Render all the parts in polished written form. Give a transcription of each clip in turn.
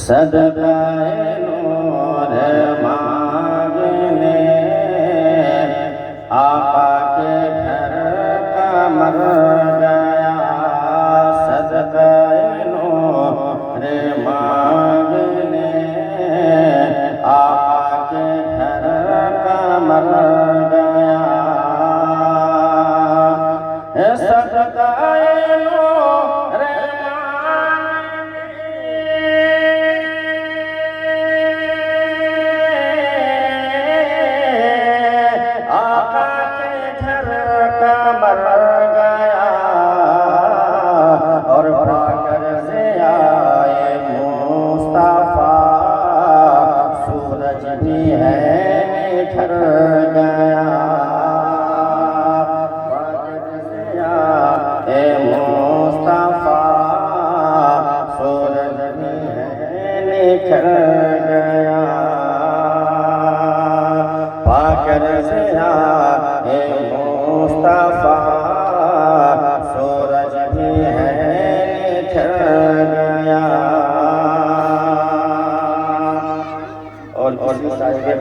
صدقہ نور مانگنے آقا کے گھر کا مر گیا، صدقہ نور مانگنے آقا کے گھر کا مر گیا، صدقہ نور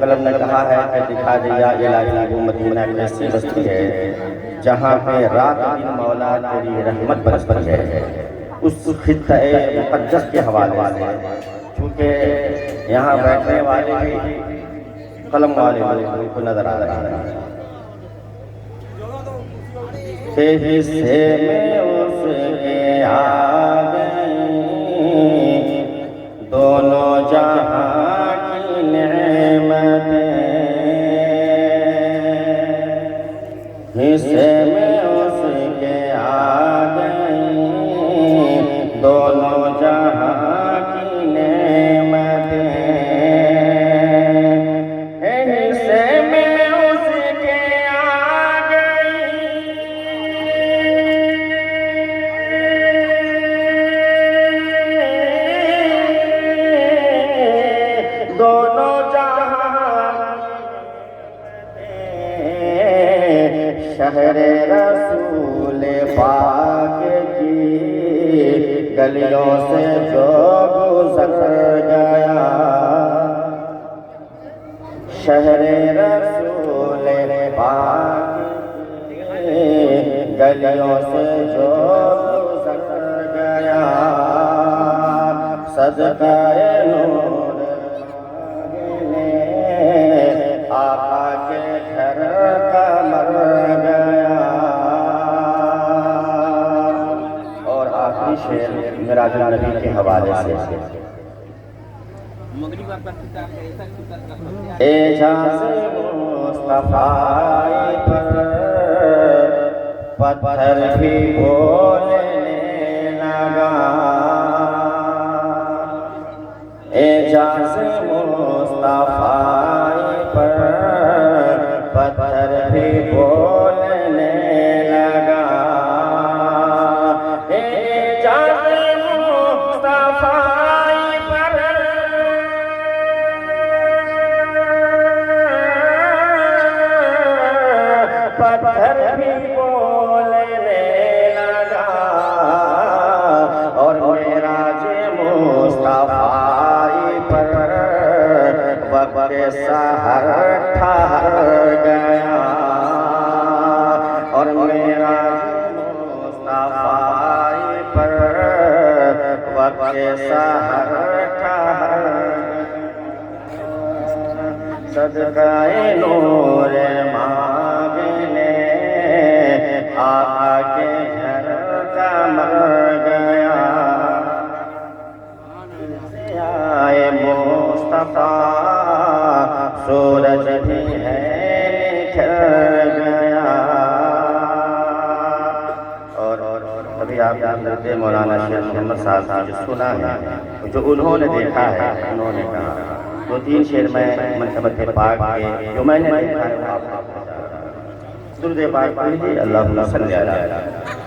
قلم نے کہا ہے کہ دکھا دیا الہی وہ مدینہ ایسی بستی ہے جہاں پہ رات دن مولا تیری رحمت برستی ہے، اس خطہ مقدس کے حوالے سے، چونکہ یہاں بیٹھنے والے بھی قلم والے ان کو نظر آ رہا ہے کہ حصے میں اس کے آ گئی دونوں جہاں کی نعمتیں، حصے میں اس کے آ گئی دونوں جہاں کی نعمتیں، حصے میں اس کے آ گئی دونوں شہر رسول پاک کی گلیوں سے جو گزر گیا، شہر رسول پاک کی گلیوں سے جو گزر گیا، صدقہ نور مانگنے آقا کے گھر کا مر گیا۔ اور آخری شعر معراج النبی کے حوالے سے، اعجاز مصطفیٰ پر پتھر بھی بولنے لگا، اعجاز مصطفیٰ پر پتھر بھی بولنے لگا، اعجاز مصطفیٰ پر پتھر بھی بولنے لگا، اور معراج مصطفیٰ پر وقت سحر ٹھہر گیا، اور معراج مصطفیٰ پر وقت سحر ٹھہر گیا، صدقہ نور مانگنے آقا کے گھر کا مر گیا، آئے مصطفیٰ سورج بھی ہے نکھر گیا۔ اور ابھی آپ حضرت مولانا شیخ محمد صاحب جو سنا ہے، جو انہوں نے دیکھا ہے، انہوں نے کہا دو تین شعر میں منقبت پاک کے جو میں نے دیکھا ہے آپ کو درود پاک پڑھیے، اللہم صلی علی